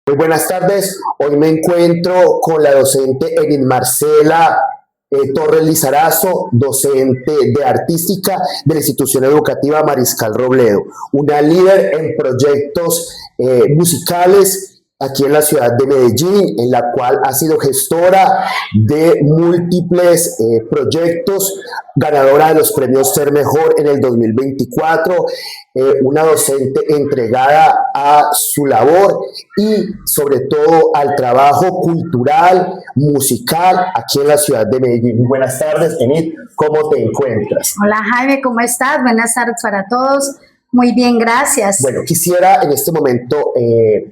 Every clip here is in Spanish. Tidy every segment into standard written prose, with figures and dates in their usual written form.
Muy buenas tardes. Hoy me encuentro con la docente Enid Marcela Torres Lizarazo, docente de artística de la institución educativa Mariscal Robledo, una líder en proyectos musicales aquí en la ciudad de Medellín, en la cual ha sido gestora de múltiples proyectos, ganadora de los premios Ser Mejor en el 2024, una docente entregada a su labor y sobre todo al trabajo cultural, musical aquí en la ciudad de Medellín. Muy buenas tardes, Enid, ¿cómo te encuentras? Hola Jaime, ¿cómo estás? Buenas tardes para todos. Muy bien, gracias. Bueno, quisiera en este momento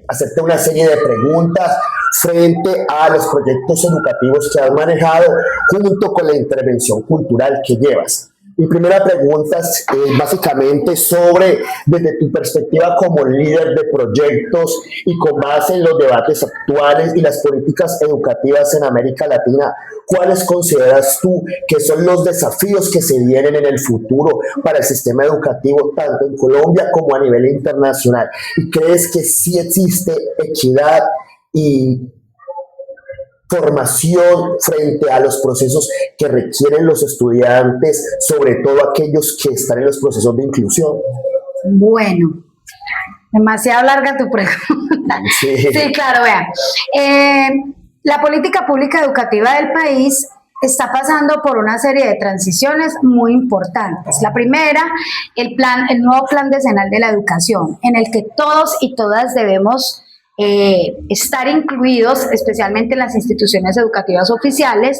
hacerte una serie de preguntas frente a los proyectos educativos que has manejado junto con la intervención cultural que llevas. Mi primera pregunta es básicamente sobre, desde tu perspectiva como líder de proyectos y con base en los debates actuales y las políticas educativas en América Latina, ¿cuáles consideras tú que son los desafíos que se vienen en el futuro para el sistema educativo, tanto en Colombia como a nivel internacional? ¿Y crees que sí existe equidad y formación frente a los procesos que requieren los estudiantes, sobre todo aquellos que están en los procesos de inclusión? Bueno, demasiado larga tu pregunta. Sí, claro, vean. La política pública educativa del país está pasando por una serie de transiciones muy importantes. La primera, el nuevo Plan Decenal de la Educación, en el que todos y todas debemos estar incluidos, especialmente en las instituciones educativas oficiales,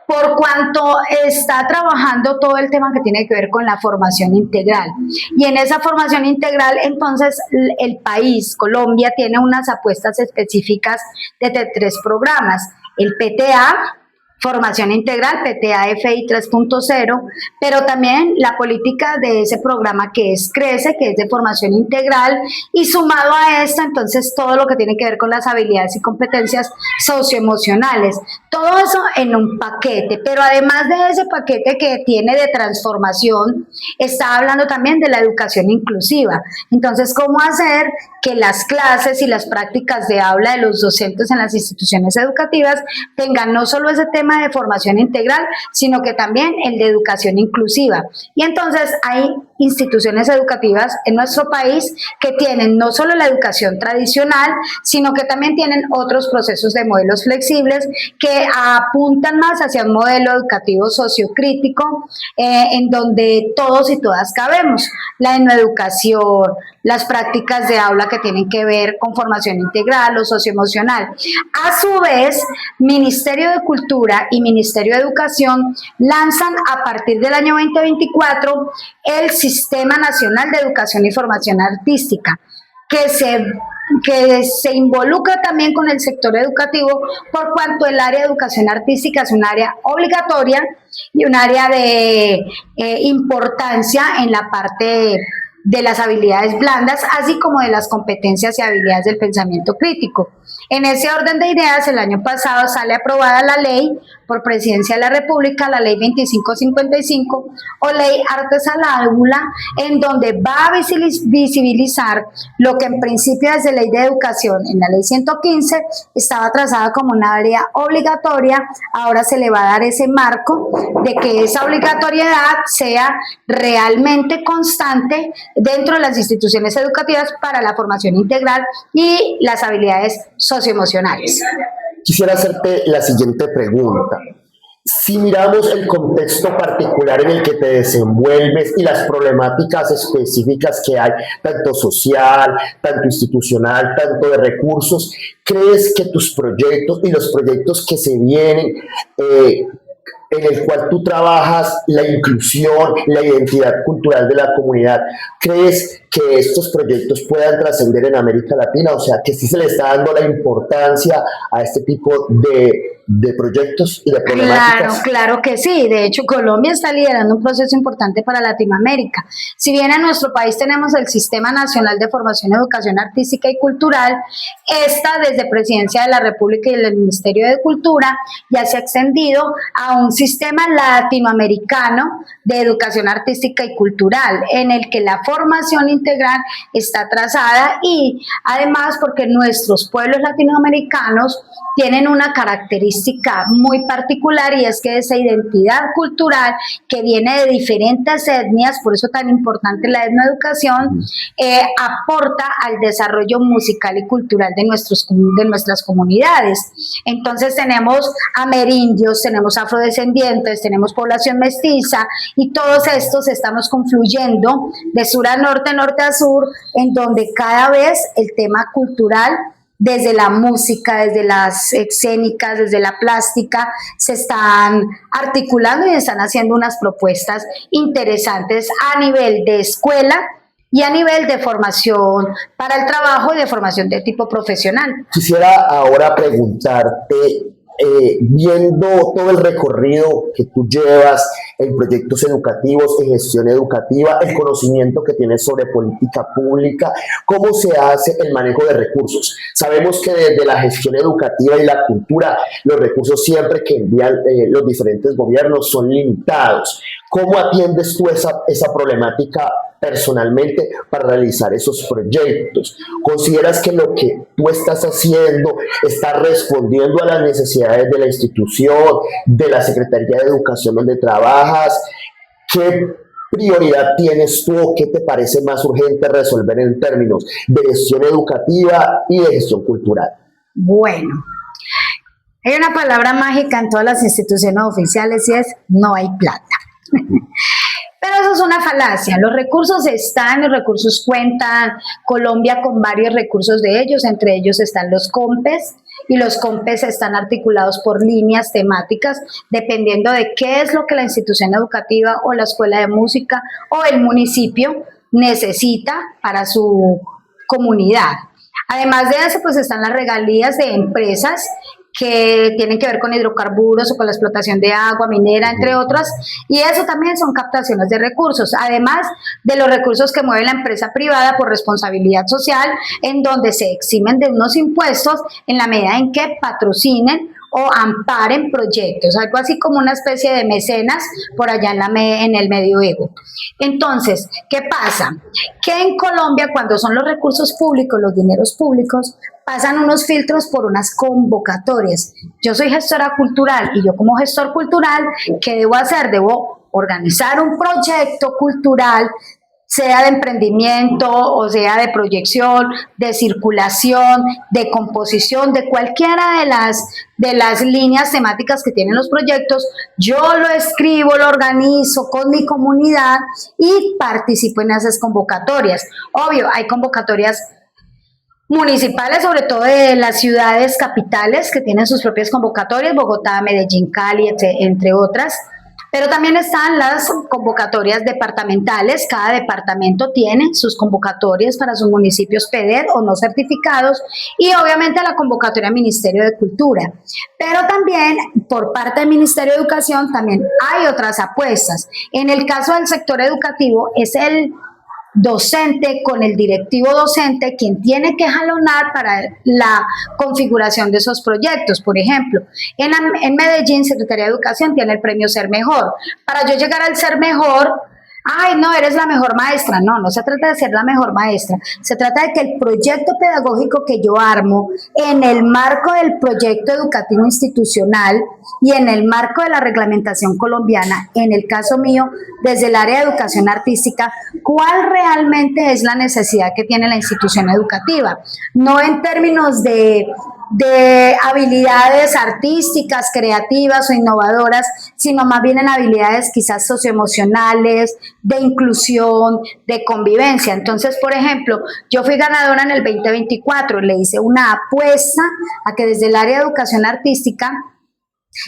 por cuanto está trabajando todo el tema que tiene que ver con la formación integral. Y en esa formación integral, entonces, el país, Colombia, tiene unas apuestas específicas de 3 programas: el PTA, Formación Integral, PTA FI 3.0, pero también la política de ese programa que es CRECE, que es de formación integral, y sumado a esto, entonces, todo lo que tiene que ver con las habilidades y competencias socioemocionales. Todo eso en un paquete, pero además de ese paquete que tiene de transformación, está hablando también de la educación inclusiva. Entonces, ¿cómo hacer que las clases y las prácticas de aula de los docentes en las instituciones educativas tengan no solo ese tema de formación integral, sino que también el de educación inclusiva? Y entonces hay instituciones educativas en nuestro país que tienen no solo la educación tradicional, sino que también tienen otros procesos de modelos flexibles que apuntan más hacia un modelo educativo sociocrítico, en donde todos y todas cabemos. La etnoeducación, las prácticas de aula que tienen que ver con formación integral o socioemocional. A su vez, Ministerio de Cultura y Ministerio de Educación lanzan a partir del año 2024 el Sistema Nacional de Educación y Formación Artística, que se involucra también con el sector educativo, por cuanto el área de educación artística es un área obligatoria y un área de importancia en la parte de las habilidades blandas, así como de las competencias y habilidades del pensamiento crítico. En ese orden de ideas, el año pasado sale aprobada la ley por Presidencia de la República, la ley 2555 o ley Artes al Aula, en donde va a visibilizar lo que en principio desde ley de educación, en la ley 115, estaba trazada como una área obligatoria. Ahora se le va a dar ese marco de que esa obligatoriedad sea realmente constante dentro de las instituciones educativas para la formación integral y las habilidades socioemocionales. Quisiera hacerte la siguiente pregunta. Si miramos el contexto particular en el que te desenvuelves y las problemáticas específicas que hay, tanto social, tanto institucional, tanto de recursos, ¿crees que tus proyectos y los proyectos que se vienen, en el cual tú trabajas la inclusión, la identidad cultural de la comunidad, crees que estos proyectos puedan trascender en América Latina? O sea, que sí se le está dando la importancia a este tipo de de proyectos y de problemáticas. Claro que sí. De hecho, Colombia está liderando un proceso importante para Latinoamérica. Si bien en nuestro país tenemos el Sistema Nacional de Formación, Educación Artística y Cultural, esta desde Presidencia de la República y el Ministerio de Cultura ya se ha extendido a un sistema latinoamericano de educación artística y cultural, en el que la formación integral está trazada, y además porque nuestros pueblos latinoamericanos tienen una característica muy particular, y es que esa identidad cultural que viene de diferentes etnias, por eso tan importante la etnoeducación, aporta al desarrollo musical y cultural de nuestras comunidades. Entonces tenemos amerindios, tenemos afrodescendientes, tenemos población mestiza, y todos estos estamos confluyendo de sur a norte, norte a sur, en donde cada vez el tema cultural, desde la música, desde las escénicas, desde la plástica, se están articulando y están haciendo unas propuestas interesantes a nivel de escuela y a nivel de formación para el trabajo y de formación de tipo profesional. Quisiera ahora preguntarte, viendo todo el recorrido que tú llevas en proyectos educativos, en gestión educativa, el conocimiento que tienes sobre política pública, ¿cómo se hace el manejo de recursos? Sabemos que desde la gestión educativa y la cultura, los recursos siempre que envían los diferentes gobiernos son limitados. ¿Cómo atiendes tú esa problemática personalmente para realizar esos proyectos? ¿Consideras que lo que tú estás haciendo está respondiendo a las necesidades de la institución, de la Secretaría de Educación donde trabajas? ¿Qué prioridad tienes tú o qué te parece más urgente resolver en términos de gestión educativa y de gestión cultural? Bueno, hay una palabra mágica en todas las instituciones oficiales, y es: no hay plata. Pero eso es una falacia. Los recursos están, los recursos cuentan. Colombia con varios recursos de ellos, entre ellos están los COMPES, y los COMPES están articulados por líneas temáticas, dependiendo de qué es lo que la institución educativa o la escuela de música o el municipio necesita para su comunidad. Además de eso, pues están las regalías de empresas que tienen que ver con hidrocarburos o con la explotación de agua minera, entre otras, y eso también son captaciones de recursos, además de los recursos que mueve la empresa privada por responsabilidad social, en donde se eximen de unos impuestos en la medida en que patrocinen o amparen proyectos, algo así como una especie de mecenas por allá en el medioevo. Entonces, ¿qué pasa? Que en Colombia, cuando son los recursos públicos, los dineros públicos, pasan unos filtros por unas convocatorias. Yo soy gestora cultural, y yo como gestor cultural, ¿qué debo hacer? Debo organizar un proyecto cultural, sea de emprendimiento o sea de proyección, de circulación, de composición, de cualquiera de las líneas temáticas que tienen los proyectos. Yo lo escribo, lo organizo con mi comunidad y participo en esas convocatorias. Obvio, hay convocatorias municipales, sobre todo de las ciudades capitales, que tienen sus propias convocatorias: Bogotá, Medellín, Cali, entre otras. Pero también están las convocatorias departamentales. Cada departamento tiene sus convocatorias para sus municipios PEDER o no certificados, y obviamente la convocatoria del Ministerio de Cultura. Pero también por parte del Ministerio de Educación también hay otras apuestas. En el caso del sector educativo, es el docente con el directivo docente quien tiene que jalonar para la configuración de esos proyectos. Por ejemplo, en Medellín, Secretaría de Educación tiene el premio Ser Mejor. Para yo llegar al Ser Mejor, ay, no, eres la mejor maestra. No, no se trata de ser la mejor maestra. Se trata de que el proyecto pedagógico que yo armo en el marco del proyecto educativo institucional y en el marco de la reglamentación colombiana, en el caso mío, desde el área de educación artística, ¿cuál realmente es la necesidad que tiene la institución educativa? No en términos de habilidades artísticas, creativas o innovadoras, sino más bien en habilidades quizás socioemocionales, de inclusión, de convivencia. Entonces, por ejemplo, yo fui ganadora en el 2024, le hice una apuesta a que desde el área de educación artística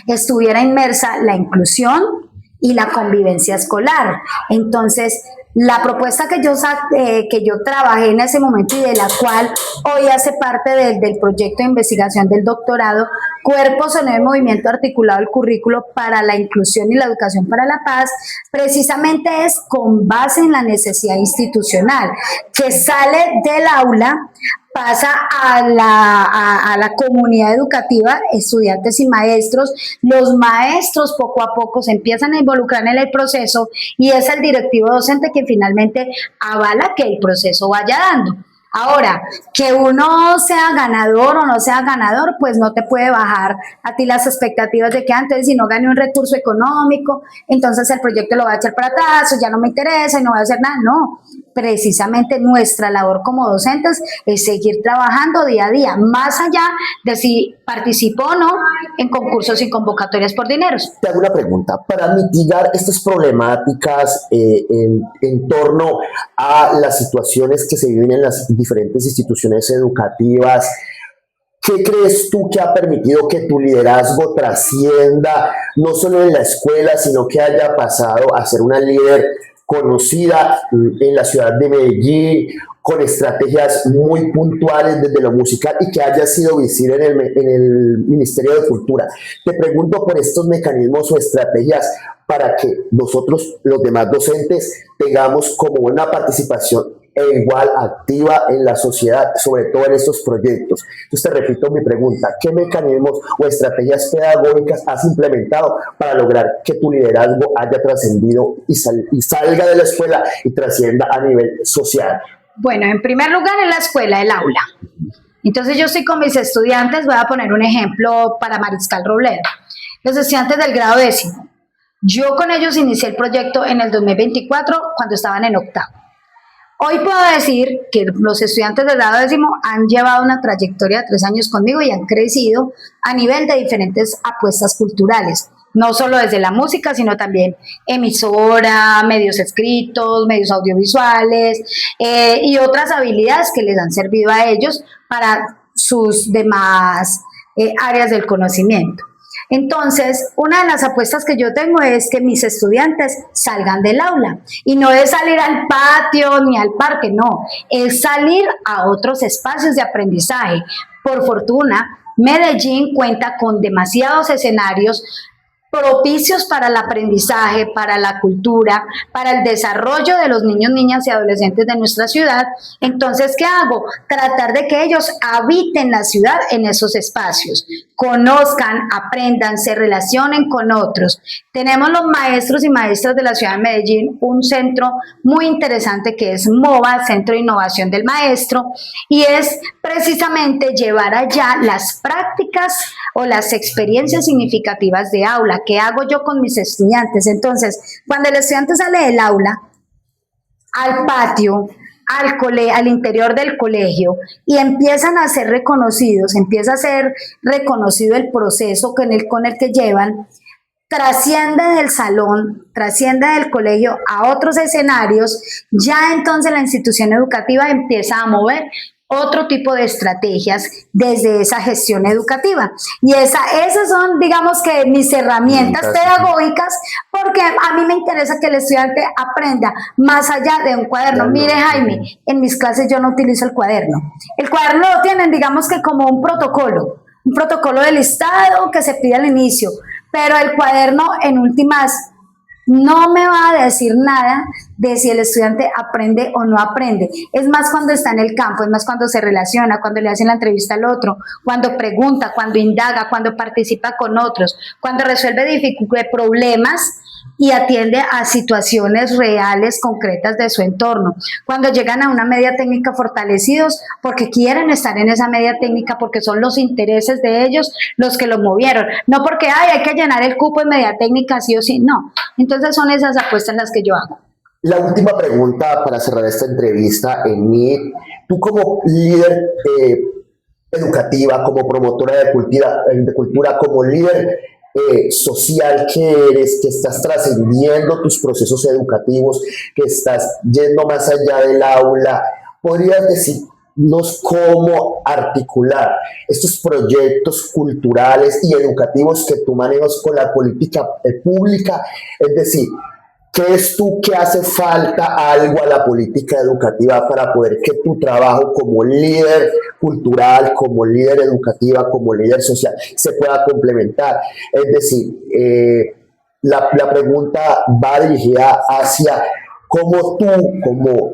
estuviera inmersa la inclusión y la convivencia escolar. Entonces, La propuesta que yo trabajé en ese momento y de la cual hoy hace parte del proyecto de investigación del doctorado, Cuerpo, Sonido y Movimiento Articulado del Currículo para la Inclusión y la Educación para la Paz, precisamente es con base en la necesidad institucional, que sale del aula, pasa a la comunidad educativa, estudiantes y maestros. Los maestros poco a poco se empiezan a involucrar en el proceso y es el directivo docente que finalmente avala que el proceso vaya dando. Ahora, que uno sea ganador o no sea ganador, pues no te puede bajar a ti las expectativas de que antes, si no gane un recurso económico, entonces el proyecto lo va a echar para atrás, o ya no me interesa y no voy a hacer nada. No, precisamente nuestra labor como docentes es seguir trabajando día a día, más allá de si participo o no en concursos y convocatorias por dineros. Te hago una pregunta. Para mitigar estas problemáticas en torno a las situaciones que se viven en las diferentes instituciones educativas, ¿qué crees tú que ha permitido que tu liderazgo trascienda no solo en la escuela, sino que haya pasado a ser una líder conocida en la ciudad de Medellín, con estrategias muy puntuales desde lo musical y que haya sido visible en el Ministerio de Cultura? Te pregunto por estos mecanismos o estrategias para que nosotros, los demás docentes, tengamos como una participación igual activa en la sociedad, sobre todo en estos proyectos. Entonces te repito mi pregunta: ¿qué mecanismos o estrategias pedagógicas has implementado para lograr que tu liderazgo haya trascendido y salga de la escuela y trascienda a nivel social? Bueno, en primer lugar en la escuela, el aula. Entonces yo estoy con mis estudiantes, voy a poner un ejemplo para Mariscal Robledo. Los estudiantes del grado 10º. Yo con ellos inicié el proyecto en el 2024 cuando estaban en octavo. Hoy puedo decir que los estudiantes del grado 10º han llevado una trayectoria de 3 años conmigo y han crecido a nivel de diferentes apuestas culturales. No solo desde la música, sino también emisora, medios escritos, medios audiovisuales y otras habilidades que les han servido a ellos para sus demás áreas del conocimiento. Entonces, una de las apuestas que yo tengo es que mis estudiantes salgan del aula. Y no es salir al patio ni al parque, no. Es salir a otros espacios de aprendizaje. Por fortuna, Medellín cuenta con demasiados escenarios propicios para el aprendizaje, para la cultura, para el desarrollo de los niños, niñas y adolescentes de nuestra ciudad. Entonces, ¿qué hago? Tratar de que ellos habiten la ciudad en esos espacios, conozcan, aprendan, se relacionen con otros. Tenemos los maestros y maestras de la ciudad de Medellín un centro muy interesante que es MOVA, Centro de Innovación del Maestro, y es precisamente llevar allá las prácticas o las experiencias significativas de aula. ¿Qué hago yo con mis estudiantes? Entonces, cuando el estudiante sale del aula al patio, al interior del colegio y empiezan a ser reconocidos, empieza a ser reconocido el proceso con el que llevan, trasciende del salón, trasciende del colegio a otros escenarios, ya entonces la institución educativa empieza a mover otro tipo de estrategias desde esa gestión educativa. Y esas son, digamos que mis herramientas pedagógicas, porque a mí me interesa que el estudiante aprenda más allá de un cuaderno. Mire, Jaime, en mis clases yo no utilizo el cuaderno. El cuaderno lo tienen, digamos que como un protocolo de listado que se pide al inicio, pero el cuaderno en últimas no me va a decir nada de si el estudiante aprende o no aprende. Es más cuando está en el campo, es más cuando se relaciona, cuando le hacen la entrevista al otro, cuando pregunta, cuando indaga, cuando participa con otros, cuando resuelve problemas y atiende a situaciones reales, concretas de su entorno. Cuando llegan a una media técnica fortalecidos porque quieren estar en esa media técnica, porque son los intereses de ellos los que los movieron. No porque hay que llenar el cupo en media técnica sí o sí, no. Entonces son esas apuestas las que yo hago. La última pregunta para cerrar esta entrevista, Enid. Tú como líder educativa, como promotora de cultura, como líder social que eres, que estás trascendiendo tus procesos educativos, que estás yendo más allá del aula, ¿podrías decirnos cómo articular estos proyectos culturales y educativos que tú manejas con la política pública? Es decir, ¿crees tú que hace falta algo a la política educativa para poder que tu trabajo como líder cultural, como líder educativa, como líder social se pueda complementar? Es decir, la pregunta va dirigida hacia cómo tú, como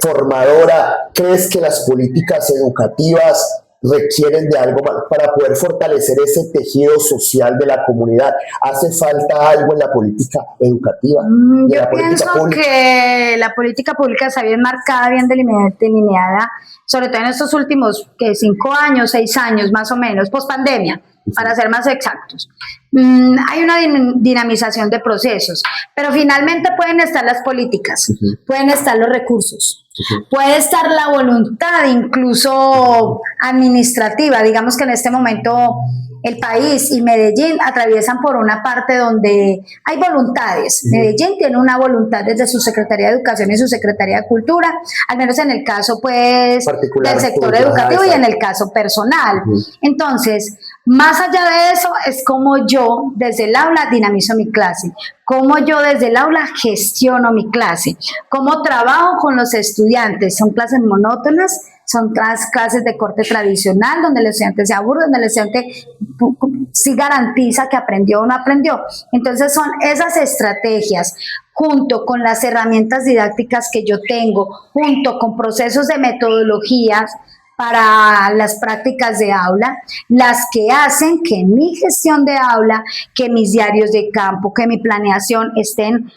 formadora, crees que las políticas educativas requieren de algo más para poder fortalecer ese tejido social de la comunidad. ¿Hace falta algo en la política educativa? Yo pienso que la política pública está bien marcada, bien delineada, sobre todo en estos últimos 5 años, 6 años más o menos, post pandemia, para ser más exactos. Hay una dinamización de procesos, pero finalmente pueden estar las políticas, pueden estar los recursos, puede estar la voluntad incluso administrativa. Digamos que en este momento el país y Medellín atraviesan por una parte donde hay voluntades. Medellín tiene una voluntad desde su Secretaría de Educación y su Secretaría de Cultura, al menos en el caso pues del sector educativo y en el caso personal. Entonces, más allá de eso, es como yo desde el aula dinamizo mi clase, cómo yo desde el aula gestiono mi clase, cómo trabajo con los estudiantes. Son clases monótonas, son clases de corte tradicional, donde el estudiante se aburre, donde el estudiante sí garantiza que aprendió o no aprendió. Entonces son esas estrategias, junto con las herramientas didácticas que yo tengo, junto con procesos de metodologías para las prácticas de aula, las que hacen que mi gestión de aula, que mis diarios de campo, que mi planeación estén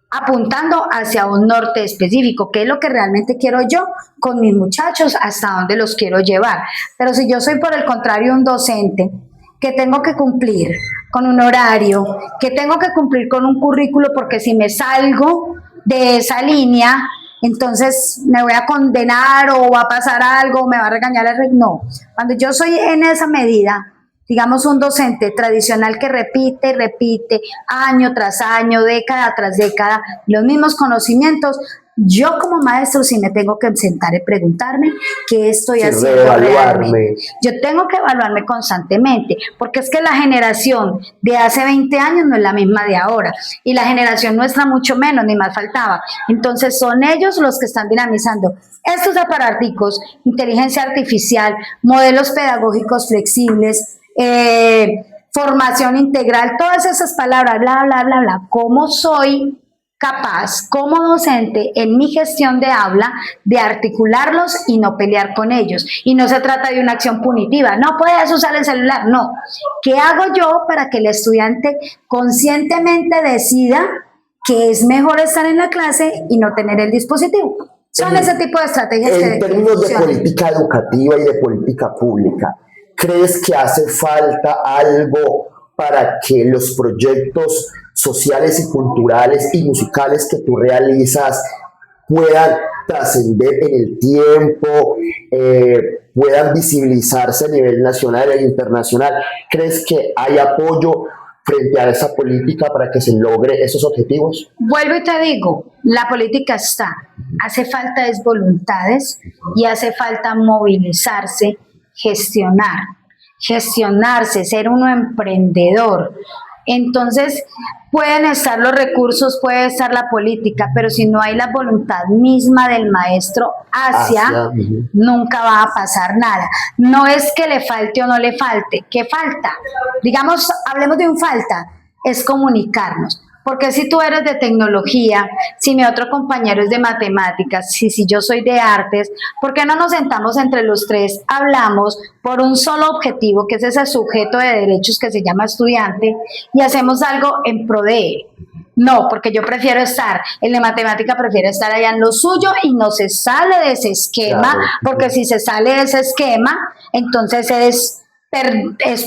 apuntando hacia un norte específico, que es lo que realmente quiero yo con mis muchachos, hasta dónde los quiero llevar. Pero si yo soy por el contrario un docente que tengo que cumplir con un horario, que tengo que cumplir con un currículo, porque si me salgo de esa línea, entonces me voy a condenar o va a pasar algo, me va a regañar el... No, cuando yo soy en esa medida, digamos un docente tradicional que repite y repite año tras año, década tras década, los mismos conocimientos, yo como maestro sí me tengo que sentar y preguntarme qué estoy haciendo realmente. Yo tengo que evaluarme constantemente, porque es que la generación de hace 20 años no es la misma de ahora, y la generación nuestra mucho menos, ni más faltaba. Entonces son ellos los que están dinamizando estos aparaticos, inteligencia artificial, modelos pedagógicos flexibles, formación integral, todas esas palabras, bla, bla, bla, bla. ¿Cómo soy capaz, como docente, en mi gestión de aula, de articularlos y no pelear con ellos? Y no se trata de una acción punitiva, no puedes usar el celular, no. ¿Qué hago yo para que el estudiante conscientemente decida que es mejor estar en la clase y no tener el dispositivo? Son ese tipo de estrategias que... En términos de política educativa y de política pública, ¿crees que hace falta algo para que los proyectos sociales y culturales y musicales que tú realizas puedan trascender en el tiempo, puedan visibilizarse a nivel nacional e internacional? ¿Crees que hay apoyo frente a esa política para que se logre esos objetivos? Vuelvo y te digo, la política está, hace falta es voluntades y hace falta movilizarse, gestionarse, ser uno emprendedor. Entonces, pueden estar los recursos, puede estar la política, pero si no hay la voluntad misma del maestro nunca va a pasar nada. No es que le falte o no le falte, ¿qué falta? Digamos, hablemos de un falta, es comunicarnos. Porque si tú eres de tecnología, si mi otro compañero es de matemáticas, si yo soy de artes, ¿por qué no nos sentamos entre los tres, hablamos por un solo objetivo, que es ese sujeto de derechos que se llama estudiante, y hacemos algo en pro de él? No, porque yo prefiero estar, el de matemática prefiere estar allá en lo suyo y no se sale de ese esquema, claro, porque si se sale de ese esquema, entonces es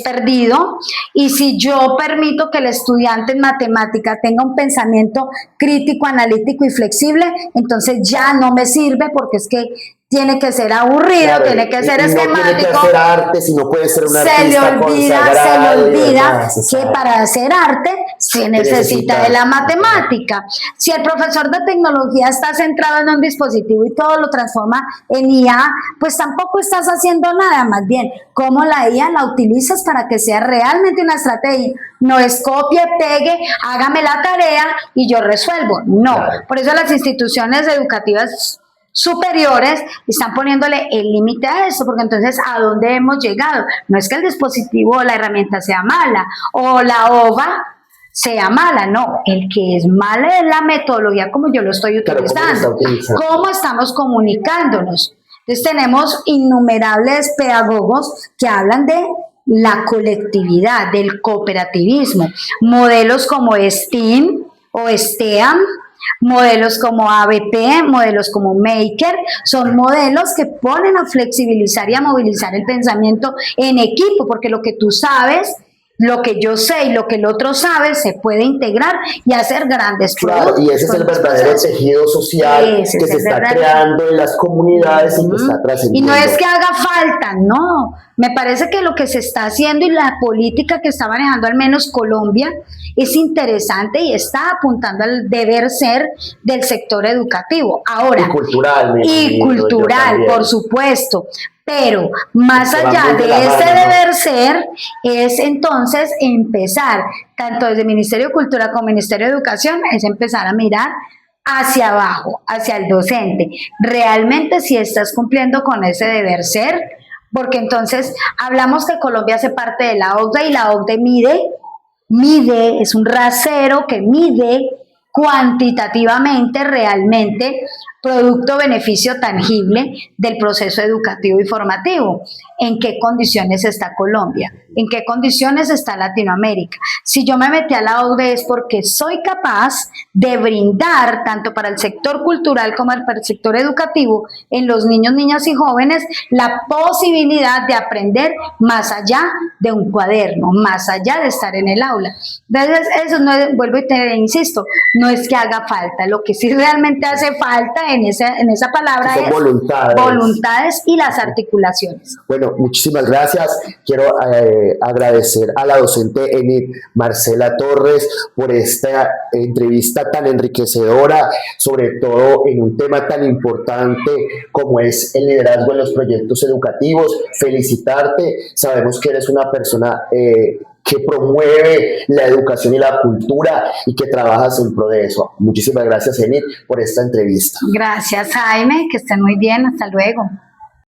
perdido. Y si yo permito que el estudiante en matemática tenga un pensamiento crítico, analítico y flexible, entonces ya no me sirve, porque es que tiene que ser aburrido, claro, tiene que ser no esquemático. Tiene que hacer arte, si no puede ser un artista se le olvida demás, que para hacer arte se necesita de la matemática. Si el profesor de tecnología está centrado en un dispositivo y todo lo transforma en IA, pues tampoco estás haciendo nada, más bien, cómo la IA la utilizas para que sea realmente una estrategia. No es copie, pegue, hágame la tarea y yo resuelvo. No, claro. Por eso las instituciones educativas superiores están poniéndole el límite a eso, porque entonces ¿a dónde hemos llegado? No es que el dispositivo o la herramienta sea mala o la OVA sea mala, no, el que es mala es la metodología como yo lo estoy utilizando, cómo estamos comunicándonos. Entonces tenemos innumerables pedagogos que hablan de la colectividad, del cooperativismo, modelos como STEAM o STEAM, modelos como ABP, modelos como Maker, son modelos que ponen a flexibilizar y a movilizar el pensamiento en equipo, porque lo que tú sabes, lo que yo sé y lo que el otro sabe se puede integrar y hacer grandes productos. Claro, y ese es el verdadero tejido social que se está creando en las comunidades y que está trascendiendo. Y no es que haga falta, no. Me parece que lo que se está haciendo y la política que está manejando al menos Colombia es interesante y está apuntando al deber ser del sector educativo. Ahora, y cultural, por supuesto. Pero más allá de ese deber ser, es entonces empezar, tanto desde el Ministerio de Cultura como el Ministerio de Educación, es empezar a mirar hacia abajo, hacia el docente. Realmente si estás cumpliendo con ese deber ser, porque entonces hablamos que Colombia hace parte de la OCDE y la OCDE mide, es un rasero que mide cuantitativamente realmente producto-beneficio tangible del proceso educativo y formativo. ¿En qué condiciones está Colombia? ¿En qué condiciones está Latinoamérica? Si yo me metí a la OCDE es porque soy capaz de brindar, tanto para el sector cultural como para el sector educativo, en los niños, niñas y jóvenes, la posibilidad de aprender más allá de un cuaderno, más allá de estar en el aula. Entonces, eso no es, vuelvo y te insisto, no es que haga falta, lo que sí realmente hace falta en esa palabra es voluntades y las articulaciones. Bueno, muchísimas gracias. Quiero agradecer a la docente Enid Marcela Torres por esta entrevista tan enriquecedora, sobre todo en un tema tan importante como es el liderazgo en los proyectos educativos. Felicitarte, sabemos que eres una persona que promueve la educación y la cultura y que trabajas en pro de eso. Muchísimas gracias, Enid, por esta entrevista. Gracias, Jaime, que estén muy bien, hasta luego.